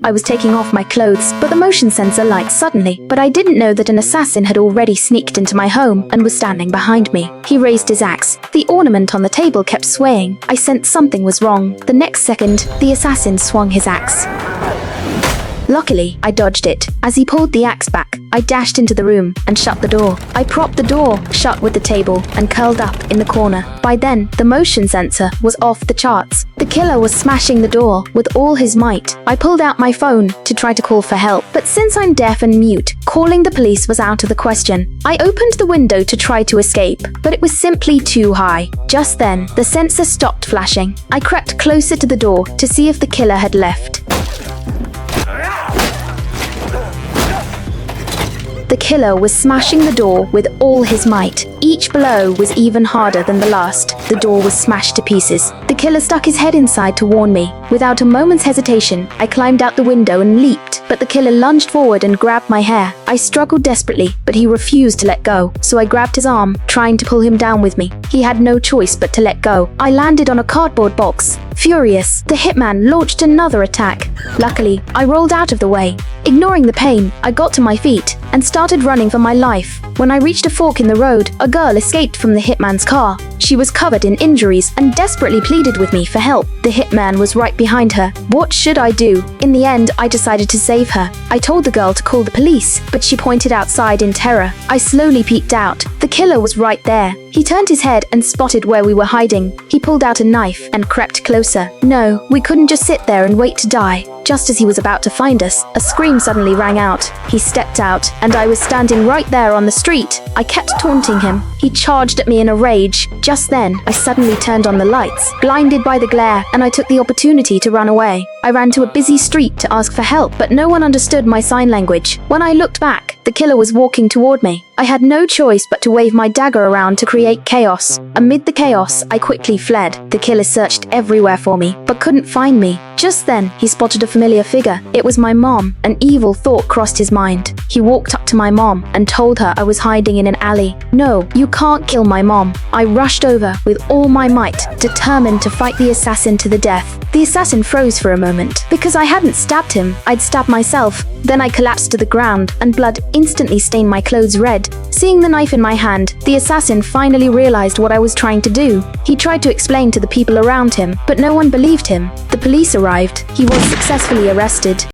I was taking off my clothes, but the motion sensor lights suddenly. But I didn't know that an assassin had already sneaked into my home and was standing behind me. He raised his axe. The ornament on the table kept swaying. I sensed something was wrong. The next second, the assassin swung his axe. Luckily, I dodged it. As he pulled the axe back, I dashed into the room and shut the door. I propped the door shut with the table and curled up in the corner. By then, the motion sensor was off the charts. The killer was smashing the door with all his might. I pulled out my phone to try to call for help, but since I'm deaf and mute, calling the police was out of the question. I opened the window to try to escape, but it was simply too high. Just then, the sensor stopped flashing. I crept closer to the door to see if the killer had left. The killer was smashing the door with all his might. Each blow was even harder than the last. The door was smashed to pieces. The killer stuck his head inside to warn me. Without a moment's hesitation, I climbed out the window and leaped, but the killer lunged forward and grabbed my hair. I struggled desperately, but he refused to let go, so I grabbed his arm, trying to pull him down with me. He had no choice but to let go. I landed on a cardboard box. Furious, the hitman launched another attack. Luckily, I rolled out of the way. Ignoring the pain, I got to my feet and started running for my life. When I reached a fork in the road, a girl escaped from the hitman's car. She was covered in injuries and desperately pleaded with me for help. The hitman was right behind her. What should I do? In the end, I decided to save her. I told the girl to call the police, but she pointed outside in terror. I slowly peeked out. The killer was right there. He turned his head and spotted where we were hiding. He pulled out a knife and crept closer. No, we couldn't just sit there and wait to die. Just as he was about to find us, a scream suddenly rang out. He stepped out, and I was standing right there on the street. I kept taunting him. He charged at me in a rage. Just then, I suddenly turned on the lights, blinded by the glare, and I took the opportunity to run away. I ran to a busy street to ask for help, but no one understood my sign language. When I looked back, the killer was walking toward me. I had no choice but to wave my dagger around to create chaos. Amid the chaos, I quickly fled. The killer searched everywhere for me, but couldn't find me. Just then, he spotted a familiar figure. It was my mom. An evil thought crossed his mind. He walked up to my mom and told her I was hiding in an alley. No, you can't kill my mom. I rushed over with all my might, determined to fight the assassin to the death. The assassin froze for a moment. Because I hadn't stabbed him, I'd stabbed myself. Then I collapsed to the ground, and blood instantly stained my clothes red. Seeing the knife in my hand, the assassin finally realized what I was trying to do. He tried to explain to the people around him, but no one believed him. The police arrived. He was successfully arrested.